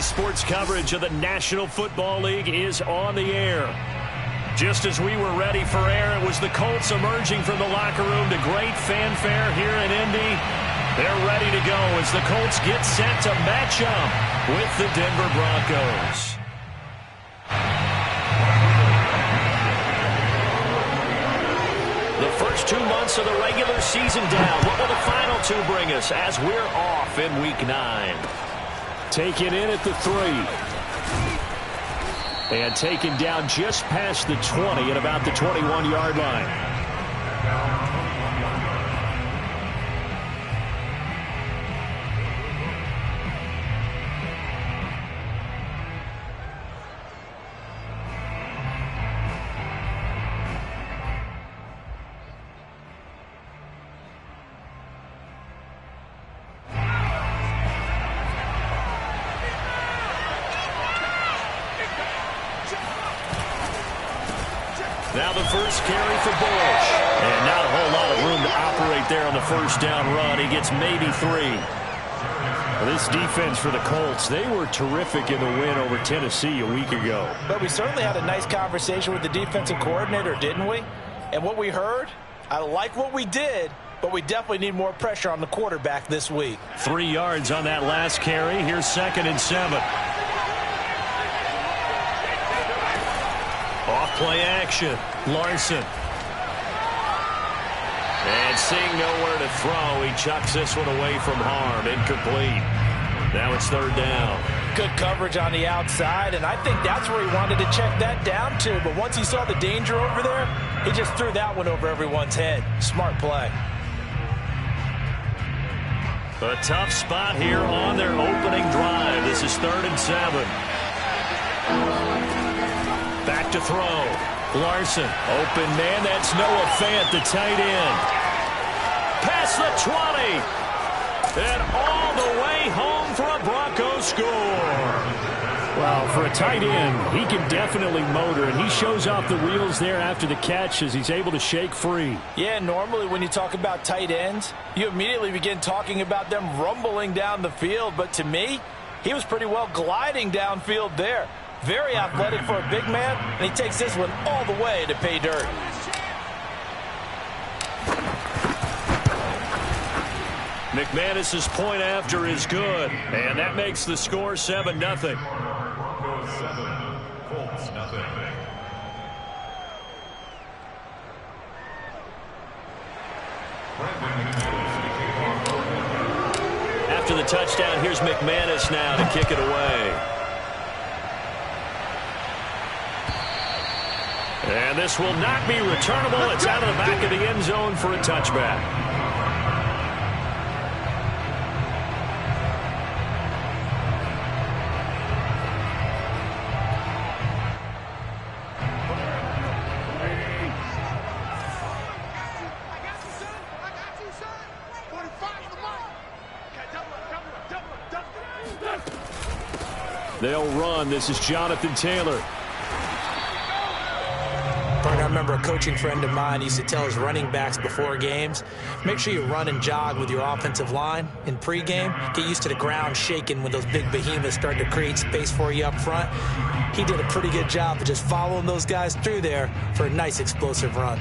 Today's sports coverage of the National Football League is on the air. Just as we were ready for air, it was the Colts emerging from the locker room to great fanfare here in Indy. They're ready to go as the Colts get set to match up with the Denver Broncos. The first 2 months of the regular season down. What will the final 2 bring us as we're off in Week 9? Taken in at the 3. And taken down just past the 20 at about the 21-yard line. Now the first carry for Bush. And not a whole lot of room to operate there on the first down run. He gets maybe 3. Well, this defense for the Colts, they were terrific in the win over Tennessee a week ago. But we certainly had a nice conversation with the defensive coordinator, didn't we? And what we heard, I like what we did, but we definitely need more pressure on the quarterback this week. 3 yards on that last carry. Here's 2nd and 7. Off-play action. Larson. And seeing nowhere to throw, he chucks this one away from harm. Incomplete. Now it's 3rd down. Good coverage on the outside, and I think that's where he wanted to check that down to. But once he saw the danger over there, he just threw that one over everyone's head. Smart play. A tough spot here on their opening drive. This is 3rd and 7. Back to throw. Larson. Open man. That's Noah Fant, the tight end. Past the 20. And all the way home for a Broncos score. Well, for a tight end, he can definitely motor, and he shows off the wheels there after the catch as he's able to shake free. Yeah, normally when you talk about tight ends, you immediately begin talking about them rumbling down the field. But to me, he was pretty well gliding downfield there. Very athletic for a big man, and he takes this one all the way to pay dirt. McManus's point after is good, and that makes the score 7-0. After the touchdown, here's McManus now to kick it away. And this will not be returnable. It's out of the back of the end zone for a touchback. They'll run. This is Jonathan Taylor. I remember a coaching friend of mine used to tell his running backs before games, make sure you run and jog with your offensive line in pregame. Get used to the ground shaking when those big behemoths start to create space for you up front. He did a pretty good job of just following those guys through there for a nice explosive run.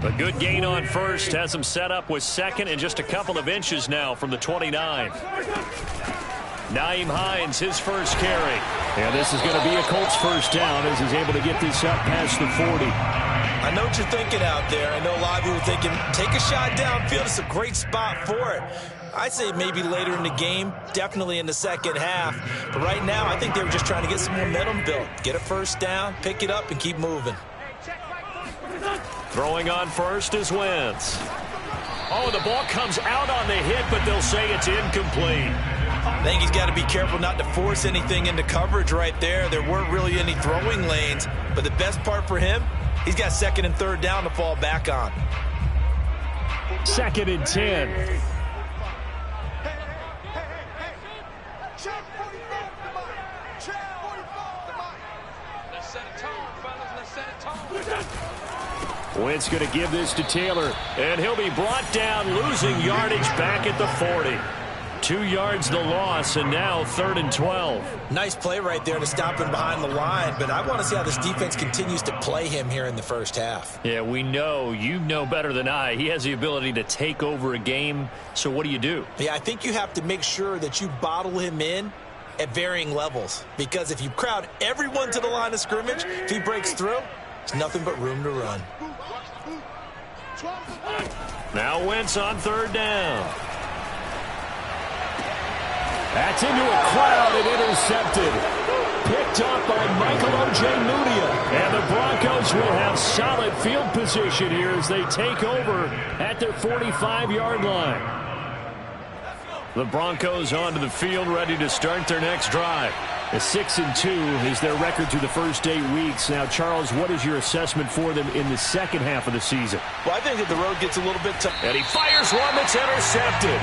A good gain on first has him set up with 2nd and just a couple of inches now from the 29. Nyheim Hines, his first carry. And this is going to be a Colts first down as he's able to get this up past the 40. I know what you're thinking out there. I know a lot of people are thinking, take a shot downfield. It's a great spot for it. I'd say maybe later in the game, definitely in the second half. But right now, I think they were just trying to get some momentum built. Get a first down, pick it up, and keep moving. Throwing on first is Wentz. Oh, the ball comes out on the hit, but they'll say it's incomplete. I think he's got to be careful not to force anything into coverage right there. There weren't really any throwing lanes, but the best part for him, he's got 2nd and 3rd down to fall back on. 2nd and 10. Wentz going to give this to Taylor. And he'll be brought down, losing yardage back at the 40. 2 yards the loss, and now 3rd and 12. Nice play right there to stop him behind the line, but I want to see how this defense continues to play him here in the first half. Yeah, we know. You know better than I. He has the ability to take over a game, so what do you do? Yeah, I think you have to make sure that you bottle him in at varying levels, because if you crowd everyone to the line of scrimmage, if he breaks through, there's nothing but room to run. Now Wentz on 3rd down. That's into a crowd and intercepted. Picked up by Michael Ojemudia. And the Broncos will have solid field position here as they take over at their 45-yard line. The Broncos onto the field, ready to start their next drive. A 6-2 is their record through the first 8 weeks. Now, Charles, what is your assessment for them in the second half of the season? Well, I think that the road gets a little bit tough. And he fires one that's intercepted.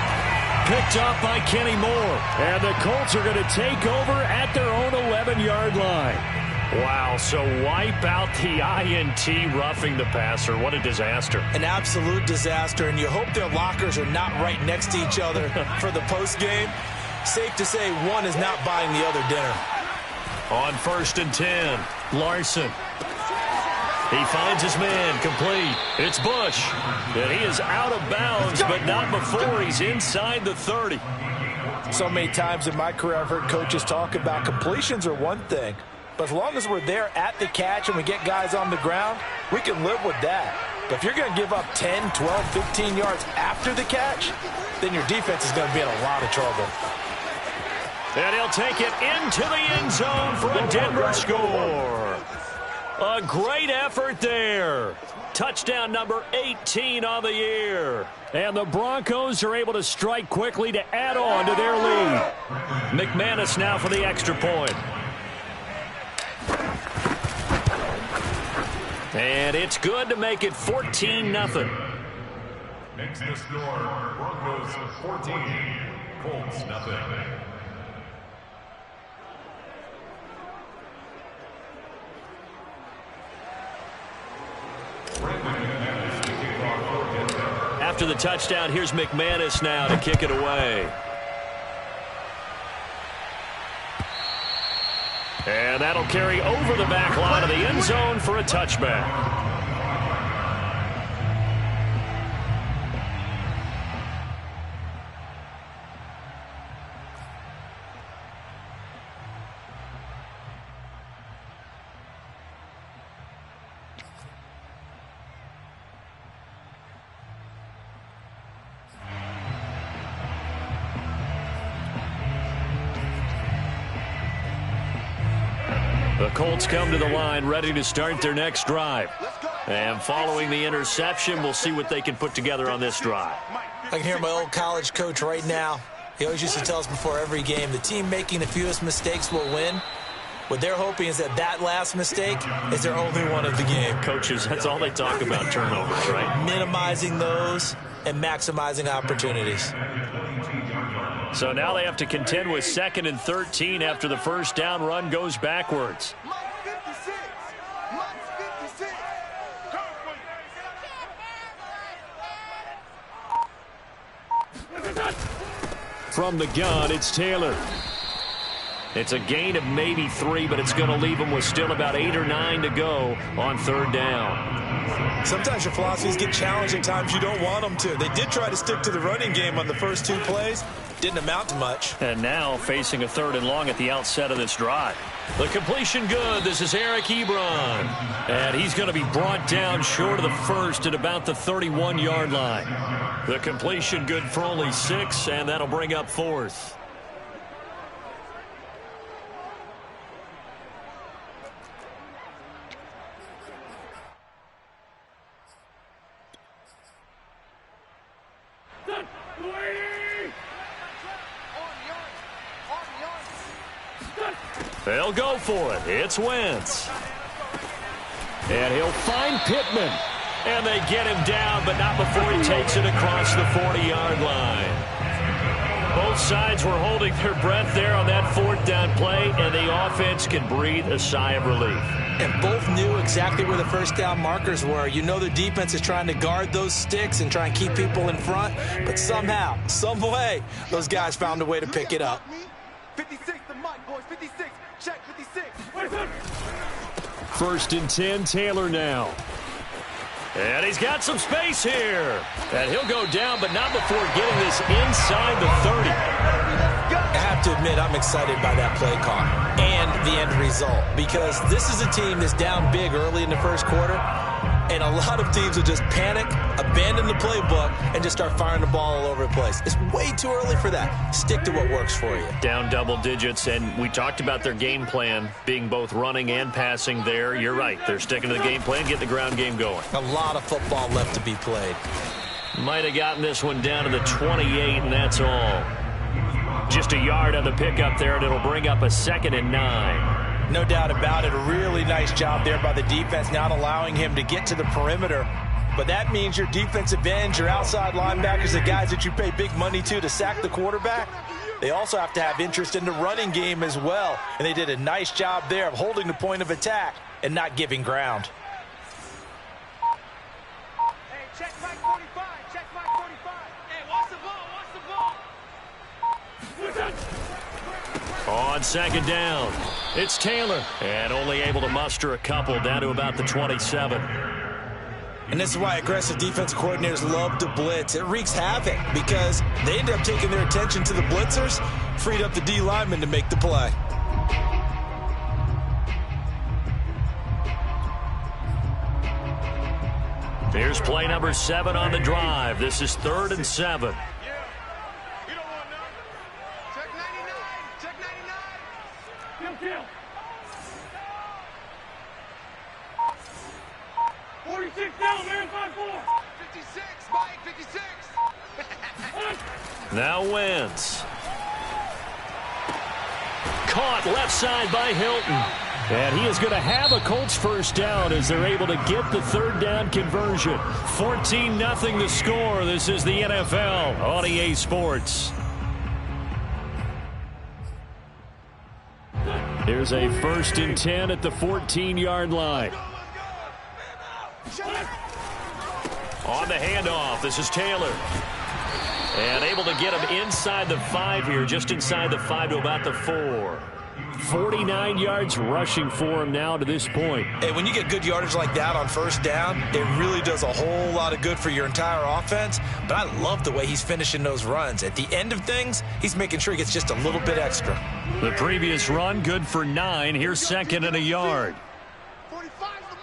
Picked up by Kenny Moore. And the Colts are going to take over at their own 11-yard line. Wow, so wipe out the INT, roughing the passer. What a disaster. An absolute disaster, and you hope their lockers are not right next to each other for the postgame. Safe to say one is not buying the other dinner. On 1st and 10, Larson. He finds his man, complete. It's Bush. And he is out of bounds, but not before he's inside the 30. So many times in my career I've heard coaches talk about completions are one thing, but as long as we're there at the catch and we get guys on the ground, we can live with that. But if you're going to give up 10, 12, 15 yards after the catch, then your defense is going to be in a lot of trouble. And he'll take it into the end zone for a Denver score. A great effort there. Touchdown number 18 on the year. And the Broncos are able to strike quickly to add on to their lead. McManus now for the extra point. And it's good to make it 14-0. Next the score, Broncos 14, Colts nothing. After the touchdown, here's McManus now to kick it away. And that'll carry over the back line of the end zone for a touchback. The Colts come to the line ready to start their next drive. And following the interception, we'll see what they can put together on this drive. I can hear my old college coach right now. He always used to tell us before every game, the team making the fewest mistakes will win. What they're hoping is that that last mistake is their only one of the game. Coaches, that's all they talk about, turnovers, right? Minimizing those and maximizing opportunities. So now they have to contend with 2nd and 13 after the first down run goes backwards. From the gun, it's Taylor. It's a gain of maybe 3, but it's going to leave them with still about 8 or 9 to go on 3rd down. Sometimes your philosophies get challenged at times you don't want them to. They did try to stick to the running game on the first 2 plays. Didn't amount to much. And now facing a 3rd and long at the outset of this drive. The completion good. This is Eric Ebron. And he's going to be brought down short of the first at about the 31-yard line. The completion good for only 6, and that'll bring up 4th. They'll go for it. It's Wentz. And he'll find Pittman. And they get him down, but not before he takes it across the 40-yard line. Both sides were holding their breath there on that fourth down play, and the offense can breathe a sigh of relief. And both knew exactly where the first down markers were. You know the defense is trying to guard those sticks and try and keep people in front, but somehow, some way, those guys found a way to pick it up. 56, the mic, boys, 56, check 56. 1st and 10, Taylor now. And he's got some space here. And he'll go down, but not before getting this inside the 30. I have to admit, I'm excited by that play call and the end result, because this is a team that's down big early in the first quarter, and a lot of teams will just panic, abandon the playbook, and just start firing the ball all over the place. It's way too early for that. Stick to what works for you. Down double digits, and we talked about their game plan being both running and passing there. You're right. They're sticking to the game plan, getting the ground game going. A lot of football left to be played. Might have gotten this one down to the 28, and that's all. Just a yard on the pickup there, and it'll bring up a 2nd and 9. No doubt about it. A really nice job there by the defense, not allowing him to get to the perimeter. But that means your defensive ends, your outside linebackers, the guys that you pay big money to sack the quarterback, they also have to have interest in the running game as well. And they did a nice job there of holding the point of attack and not giving ground. Hey, check Mike 45, check Mike 45. Hey, watch the ball, watch the ball. On 2nd down, it's Taylor, and only able to muster a couple down to about the 27. And this is why aggressive defense coordinators love to blitz. It wreaks havoc because they end up taking their attention to the blitzers, freed up the D lineman to make the play. Here's play number 7 on the drive. This is 3rd and 7. Check 99, check 99. Kill. 46 down, man, 5-4. 56, Mike, 56. Now Wentz. Caught left side by Hilton. And he is going to have a Colts first down as they're able to get the 3rd down conversion. 14-0 the score. This is the NFL on EA Sports. Here's a 1st and 10 at the 14-yard line. On the handoff, this is Taylor. And able to get him inside the 5 here, just inside the 5 to about the 4. 49 yards rushing for him now to this point. Hey, when you get good yardage like that on first down, it really does a whole lot of good for your entire offense. But I love the way he's finishing those runs. At the end of things, he's making sure he gets just a little bit extra. The previous run, good for 9. Here's 2nd and a yard. 45's the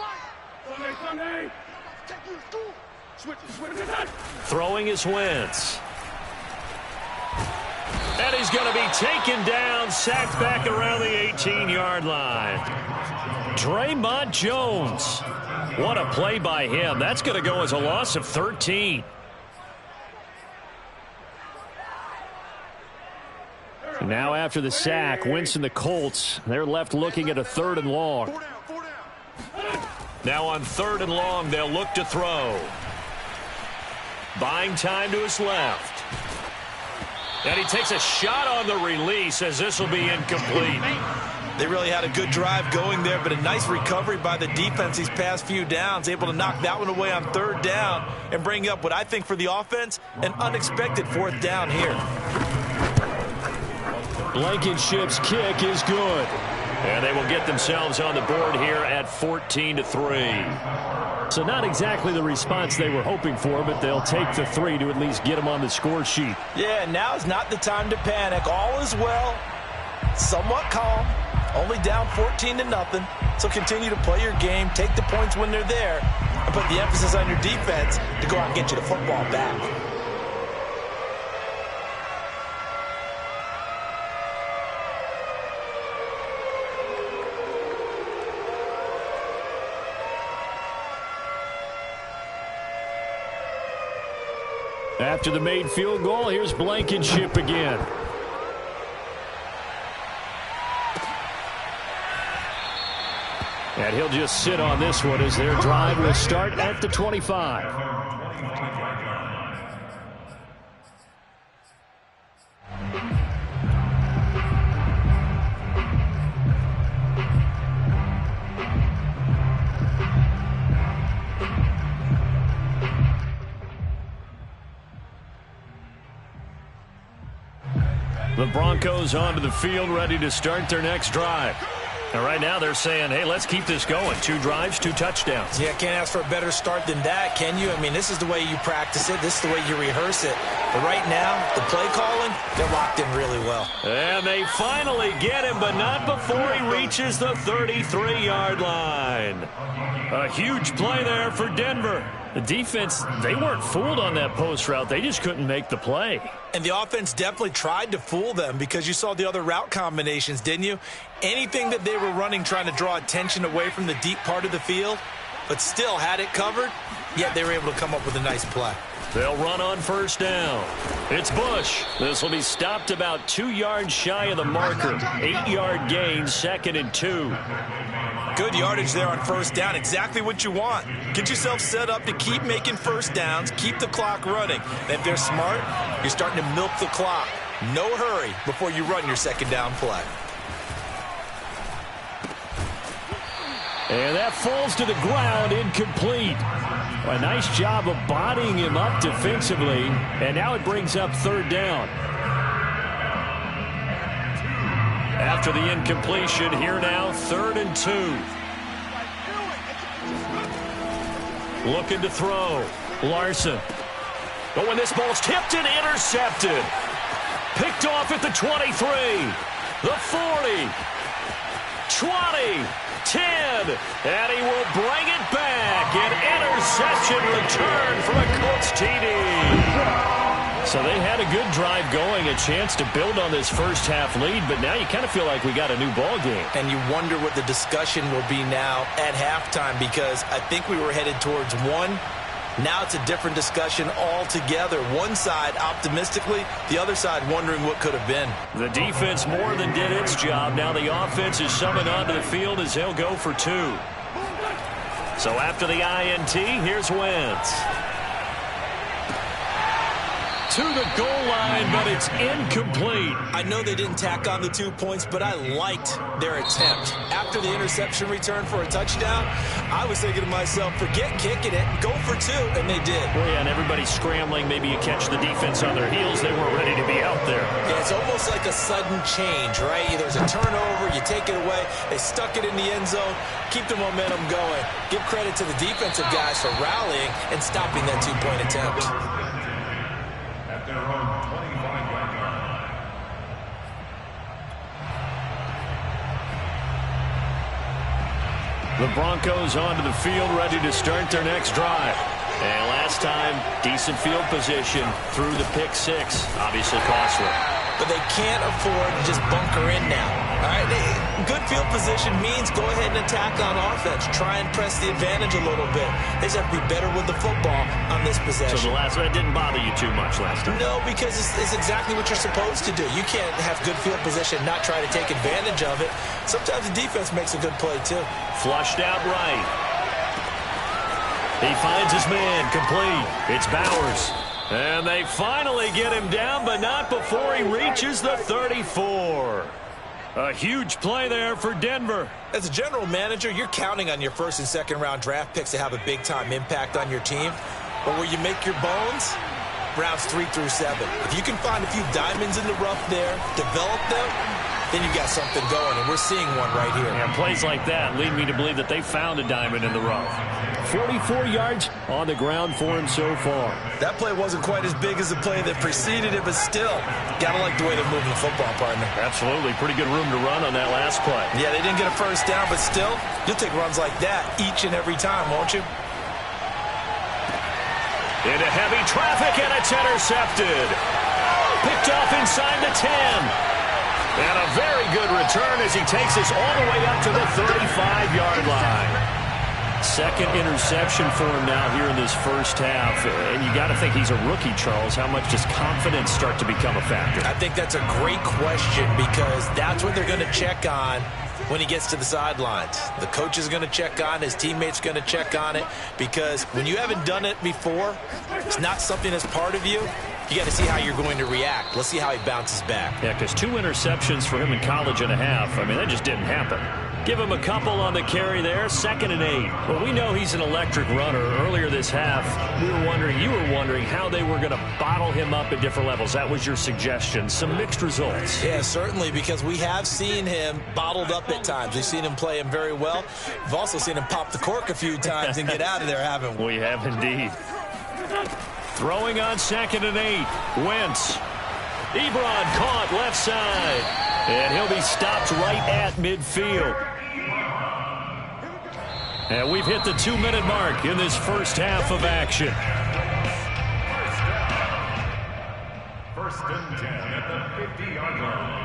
mic. Sunday. Take you to school. Switch it. Throwing is Wentz. And he's going to be taken down, sacked back around the 18-yard line. Draymond Jones. What a play by him. That's going to go as a loss of 13. Now after the sack, Wentz and the Colts, they're left looking at a 3rd and long. Now on 3rd and long, they'll look to throw. Buying time to his left. And he takes a shot on the release as this will be incomplete. They really had a good drive going there, but a nice recovery by the defense these past few downs, able to knock that one away on 3rd down and bring up what I think for the offense, an unexpected 4th down here. Blankenship's kick is good. And they will get themselves on the board here at 14-3. So not exactly the response they were hoping for, but they'll take the 3 to at least get them on the score sheet. Yeah, now is not the time to panic. All is well, somewhat calm, only down 14-0. So continue to play your game, take the points when they're there, and put the emphasis on your defense to go out and get you the football back. After the made field goal, here's Blankenship again. And he'll just sit on this one as their drive will start at the 25. The Broncos onto the field, ready to start their next drive. And right now they're saying, hey, let's keep this going. 2 drives, 2 touchdowns. Yeah, can't ask for a better start than that, can you? I mean, this is the way you practice it. This is the way you rehearse it. But right now, the play calling, they're locked in really well. And they finally get him, but not before he reaches the 33-yard line. A huge play there for Denver. The defense, they weren't fooled on that post route. They just couldn't make the play. And the offense definitely tried to fool them because you saw the other route combinations, didn't you? Anything that they were running trying to draw attention away from the deep part of the field, but still had it covered, yet they were able to come up with a nice play. They'll run on first down. It's Bush. This will be stopped about 2 yards shy of the marker. 8-yard gain, 2nd and 2. Good yardage there on first down. Exactly what you want. Get yourself set up to keep making first downs, keep the clock running. And if they're smart, you're starting to milk the clock. No hurry before you run your second down play. And that falls to the ground, incomplete. A nice job of bodying him up defensively. And now it brings up 3rd down. After the incompletion, here now, 3rd and 2. Looking to throw. Larson. But when this ball's tipped and intercepted. Picked off at the 23. The 40. 20. 10. And he will bring it back. An interception return for a Colts TD. So they had a good drive going, a chance to build on this first half lead, but now you kind of feel like we got a new ball game. And you wonder what the discussion will be now at halftime, because I think we were headed towards one. Now it's a different discussion altogether. One side optimistically, the other side wondering what could have been. The defense more than did its job. Now the offense is summoned onto the field as they'll go for 2. So after the INT, here's Wentz. To the goal line, but it's incomplete. I know they didn't tack on the 2 points, but I liked their attempt. After the interception return for a touchdown, I was thinking to myself, forget kicking it, go for 2, and they did. Well, yeah, and everybody's scrambling. Maybe you catch the defense on their heels. They weren't ready to be out there. Yeah, it's almost like a sudden change, right? There's a turnover, you take it away, they stuck it in the end zone, keep the momentum going. Give credit to the defensive guys for rallying and stopping that 2-point attempt. Their own 25-yard line. The Broncos onto the field, ready to start their next drive. And last time, decent field position through the pick 6. Obviously costly. But they can't afford to just bunker in now. All right, good field position means go ahead and attack on offense. Try and press the advantage a little bit. They just have to be better with the football on this possession. So the last one didn't bother you too much last time? No, because it's exactly what you're supposed to do. You can't have good field position, not try to take advantage of it. Sometimes the defense makes a good play, too. Flushed out right. He finds his man, complete. It's Bowers. And they finally get him down, but not before he reaches the 34. A huge play there for Denver. As a general manager, you're counting on your first and second round draft picks to have a big-time impact on your team. But where you make your bones, rounds 3 through 7. If you can find a few diamonds in the rough there, develop them, then you got something going, and we're seeing one right here. And plays like that lead me to believe that they found a diamond in the rough. 44 yards on the ground for him so far. That play wasn't quite as big as the play that preceded it, but still, gotta like the way they're moving the football, partner. Absolutely. Pretty good room to run on that last play. Yeah, they didn't get a first down, but still, you'll take runs like that each and every time, won't you? Into heavy traffic, and it's intercepted. Picked off inside the 10. And a very good return as he takes us all the way up to the 35-yard line. Second interception for him now here in this first half. And you got to think he's a rookie, Charles. How much does confidence start to become a factor? I think that's a great question, because that's what they're going to check on when he gets to the sidelines. The coach is going to check on, his teammates going to check on it, because when you haven't done it before, it's not something that's part of you. You got to see how you're going to react. Let's see how he bounces back. Yeah, because 2 interceptions for him in college and a half, I mean, that just didn't happen. Give him a couple on the carry there, 2nd and 8. Well, we know he's an electric runner. Earlier this half, you were wondering how they were going to bottle him up at different levels. That was your suggestion. Some mixed results. Yeah, certainly, because we have seen him bottled up at times. We've seen him play him very well. We've also seen him pop the cork a few times and get out of there, haven't we? We have indeed. Throwing on 2nd and 8. Wentz. Ebron caught left side. And he'll be stopped right at midfield. And we've hit the 2-minute mark in this first half of action. 1st and 10 at the 50-yard line.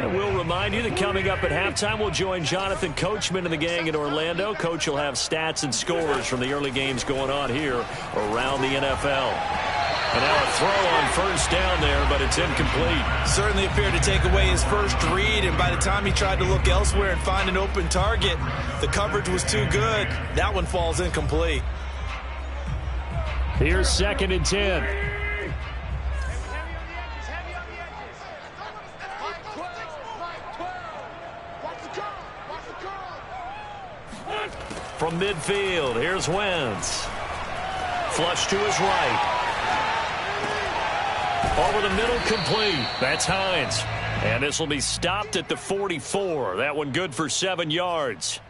And we'll remind you that coming up at halftime, we'll join Jonathan Coachman and the gang in Orlando. Coach will have stats and scores from the early games going on here around the NFL. And now a throw on 1st down there, but it's incomplete. Certainly appeared to take away his first read, and by the time he tried to look elsewhere and find an open target, the coverage was too good. That one falls incomplete. Here's 2nd and 10. From midfield, here's Wentz. Flush to his right. Over the middle, complete. That's Hines. And this will be stopped at the 44. That one good for 7 yards.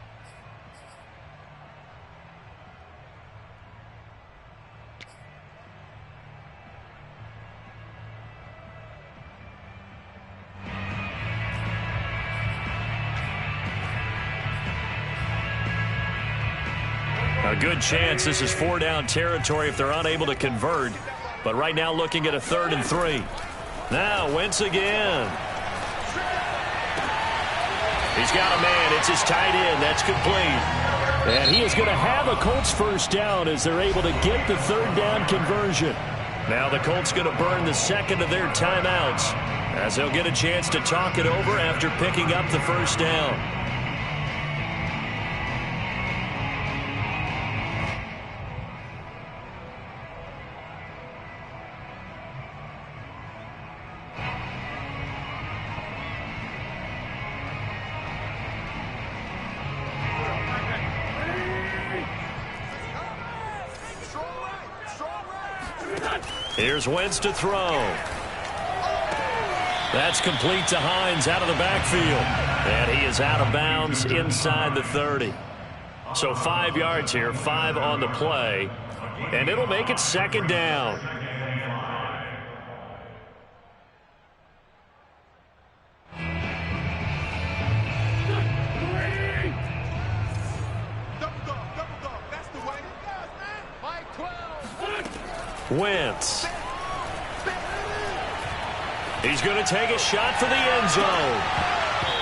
A good chance this is 4-down territory if they're unable to convert. But right now looking at a 3rd and 3. Now Wentz again. He's got a man. It's his tight end. That's complete. And he is going to have a Colts 1st down as they're able to get the 3rd down conversion. Now the Colts going to burn the 2nd of their timeouts as they'll get a chance to talk it over after picking up the 1st down. Here's Wentz to throw. That's complete to Hines out of the backfield. And he is out of bounds inside the 30. So 5 yards here, 5 on the play. And it'll make it 2nd down. Wentz. He's going to take a shot for the end zone.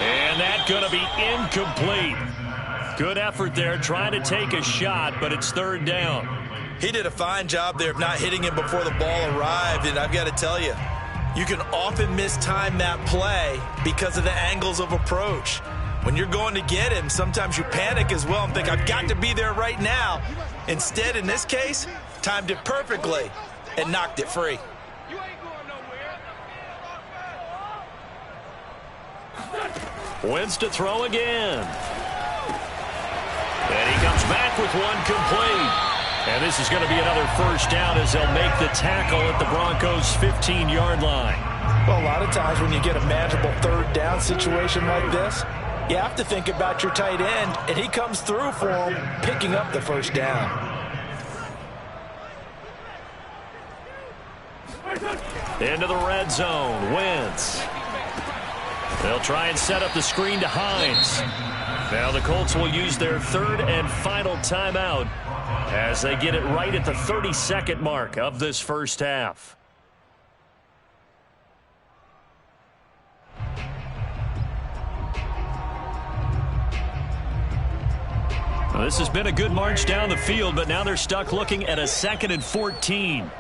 And that's going to be incomplete. Good effort there trying to take a shot, but it's 3rd down. He did a fine job there of not hitting him before the ball arrived, and I've got to tell you, you can often mistime that play because of the angles of approach. When you're going to get him, sometimes you panic as well and think, I've got to be there right now. Instead, in this case, timed it perfectly and knocked it free. Wentz to throw again. And he comes back with one complete. And this is going to be another 1st down as they'll make the tackle at the Broncos' 15-yard line. Well, a lot of times when you get a manageable 3rd down situation like this, you have to think about your tight end, and he comes through for him, picking up the 1st down. Into the red zone, Wentz. They'll try and set up the screen to Hines. Now the Colts will use their 3rd and final timeout as they get it right at the 32nd mark of this first half. Well, this has been a good march down the field, but now they're stuck looking at a 2nd and 14.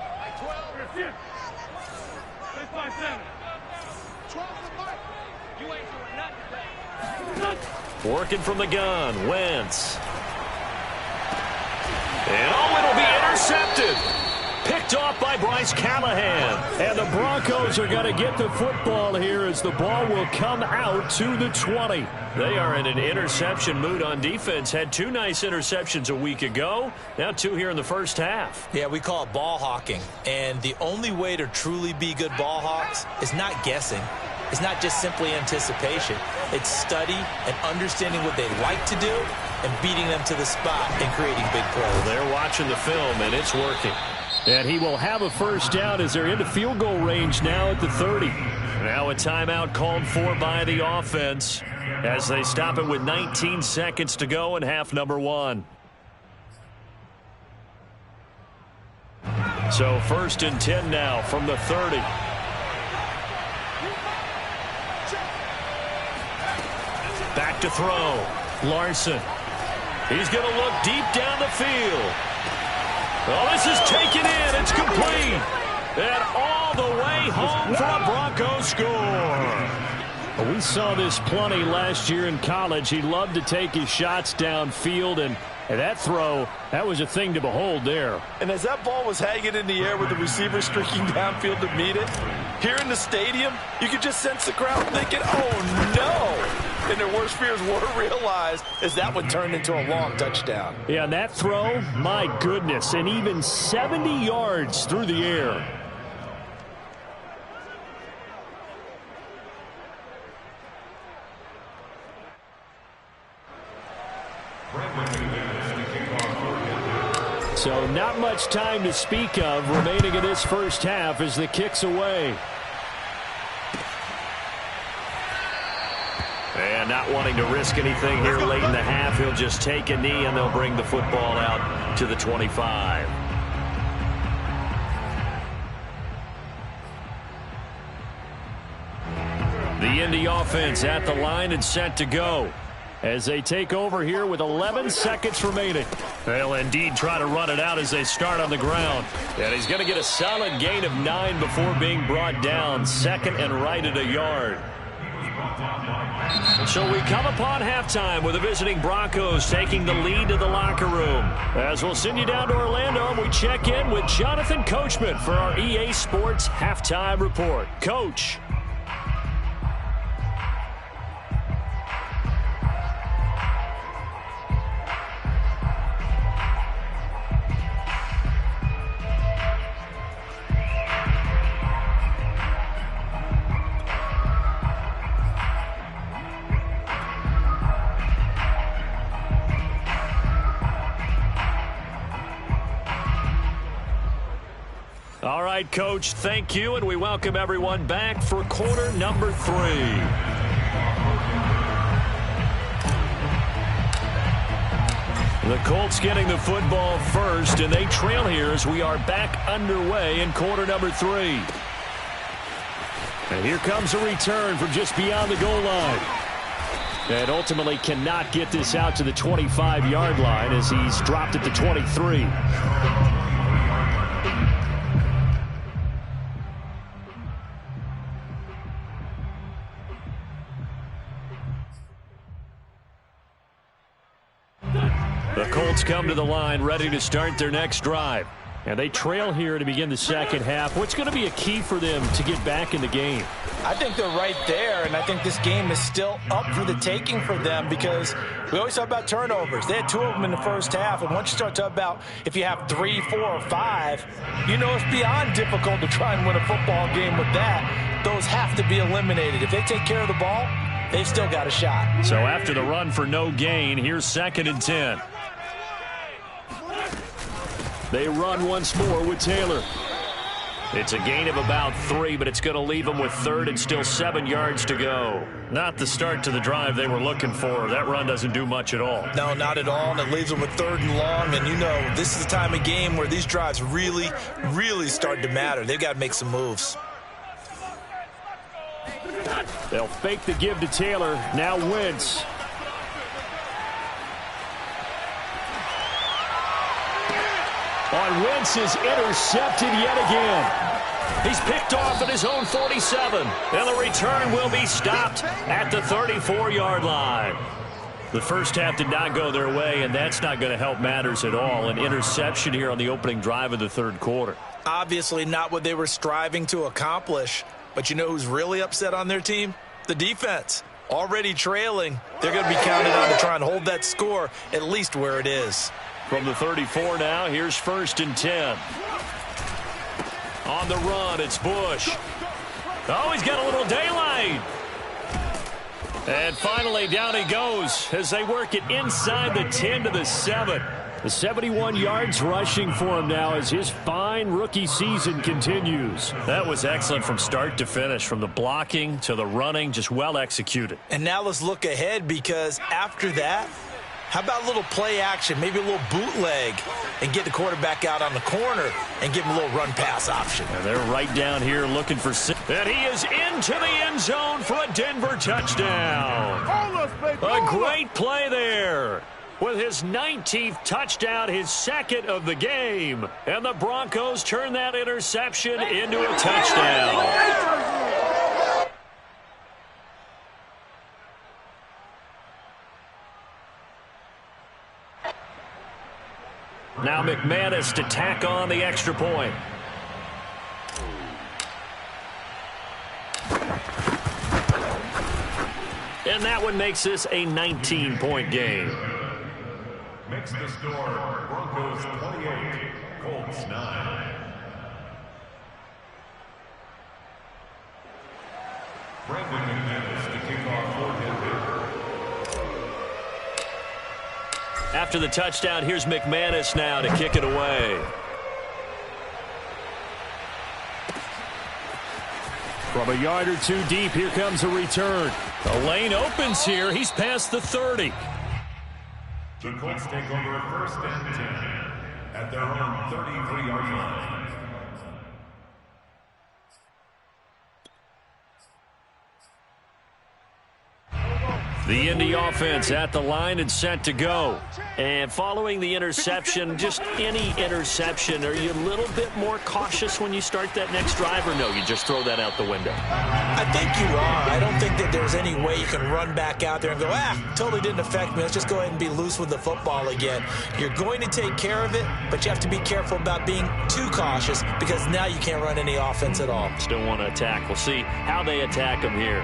Working from the gun, Wentz. And it'll be intercepted. Picked off by Bryce Callahan. And the Broncos are going to get the football here as the ball will come out to the 20. They are in an interception mood on defense. Had 2 nice interceptions a week ago. Now 2 here in the first half. Yeah, we call it ball hawking. And the only way to truly be good ball hawks is not guessing. It's not just simply anticipation. It's study and understanding what they like to do and beating them to the spot and creating big plays. They're watching the film, and it's working. And he will have a first down as they're into field goal range now at the 30. Now a timeout called for by the offense as they stop it with 19 seconds to go in half number 1. So 1st and 10 now from the 30. Back to throw. Larson. He's going to look deep down the field. Oh, this is taken in. It's complete. And all the way home for a Broncos score. Well, we saw this plenty last year in college. He loved to take his shots downfield, and that throw, that was a thing to behold there. And as that ball was hanging in the air with the receiver streaking downfield to meet it, here in the stadium, you could just sense the crowd thinking, oh, no. And their worst fears were realized as that one turned into a long touchdown. Yeah, and that throw, my goodness, and even 70 yards through the air. So not much time to speak of remaining in this first half as the kick's away. And not wanting to risk anything here late in the half, he'll just take a knee and they'll bring the football out to the 25. The Indy offense at the line and set to go as they take over here with 11 seconds remaining. They'll indeed try to run it out as they start on the ground. And he's going to get a solid gain of 9 before being brought down. 2nd and right at a yard. So we come upon halftime with the visiting Broncos taking the lead to the locker room. As we'll send you down to Orlando, and we check in with Jonathan Coachman for our EA Sports Halftime Report. Coach. All right, Coach, thank you, and we welcome everyone back for quarter number 3. The Colts getting the football first, and they trail here as we are back underway in quarter number 3. And here comes a return from just beyond the goal line. And ultimately cannot get this out to the 25-yard line as he's dropped at the 23. The Colts come to the line ready to start their next drive. And they trail here to begin the second half. What's going to be a key for them to get back in the game? I think they're right there, and I think this game is still up for the taking for them because we always talk about turnovers. They had 2 of them in the first half, and once you start talking about if you have 3, 4, or 5, you know it's beyond difficult to try and win a football game with that. Those have to be eliminated. If they take care of the ball, they've still got a shot. So after the run for no gain, here's 2nd and 10. They run once more with Taylor. It's a gain of about 3, but it's going to leave them with 3rd and still 7 yards to go. Not the start to the drive they were looking for. That run doesn't do much at all. No, not at all, and it leaves them with 3rd and long. And, you know, this is the time of game where these drives really, really start to matter. They've got to make some moves. They'll fake the give to Taylor. Now Wentz. On Wentz is intercepted yet again. He's picked off at his own 47. And the return will be stopped at the 34-yard line. The first half did not go their way, and that's not going to help matters at all. An interception here on the opening drive of the 3rd quarter. Obviously not what they were striving to accomplish. But you know who's really upset on their team? The defense. Already trailing. They're going to be counted on to try and hold that score at least where it is. From the 34 now, here's 1st and 10. On the run, it's Bush. Oh, he's got a little daylight. And finally, down he goes as they work it inside the 10 to the 7. The 71 yards rushing for him now as his fine rookie season continues. That was excellent from start to finish, from the blocking to the running, just well executed. And now let's look ahead, because after that, how about a little play action, maybe a little bootleg, and get the quarterback out on the corner and give him a little run-pass option. And they're right down here looking for six. And he is into the end zone for a Denver touchdown. A great play there. With his 19th touchdown, his second of the game. And the Broncos turn that interception into a touchdown. Now McManus to tack on the extra point. And that one makes this a 19-point game. Makes the score Broncos 28, Colts 9. Brandon McManus to kick off for Denver. After the touchdown, here's McManus now to kick it away. From a yard or two deep, here comes a return. The lane opens here. He's past the 30. The Colts take over 1st and 10 at their own 33-yard line. The Indy offense at the line and set to go. And following the interception, just any interception, are you a little bit more cautious when you start that next drive, or no, you just throw that out the window? I think you are. I don't think that there's any way you can run back out there and go, totally didn't affect me. Let's just go ahead and be loose with the football again. You're going to take care of it, but you have to be careful about being too cautious, because now you can't run any offense at all. Still want to attack. We'll see how they attack them here.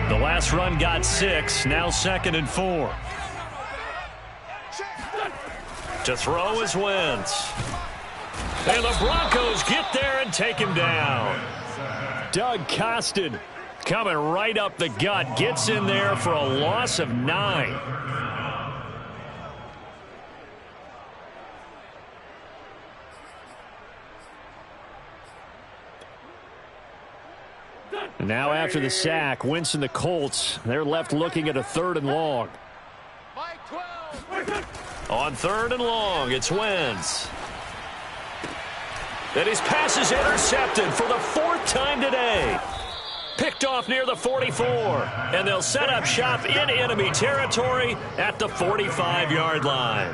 The last run got 6, now 2nd and 4. To throw is Wentz. And the Broncos get there and take him down. Doug Costin coming right up the gut, gets in there for a loss of 9. Now after the sack, Wentz and the Colts, they're left looking at a 3rd and long. On 3rd and long, it's Wentz. And his pass is intercepted for the 4th time today. Picked off near the 44. And they'll set up shop in enemy territory at the 45-yard line.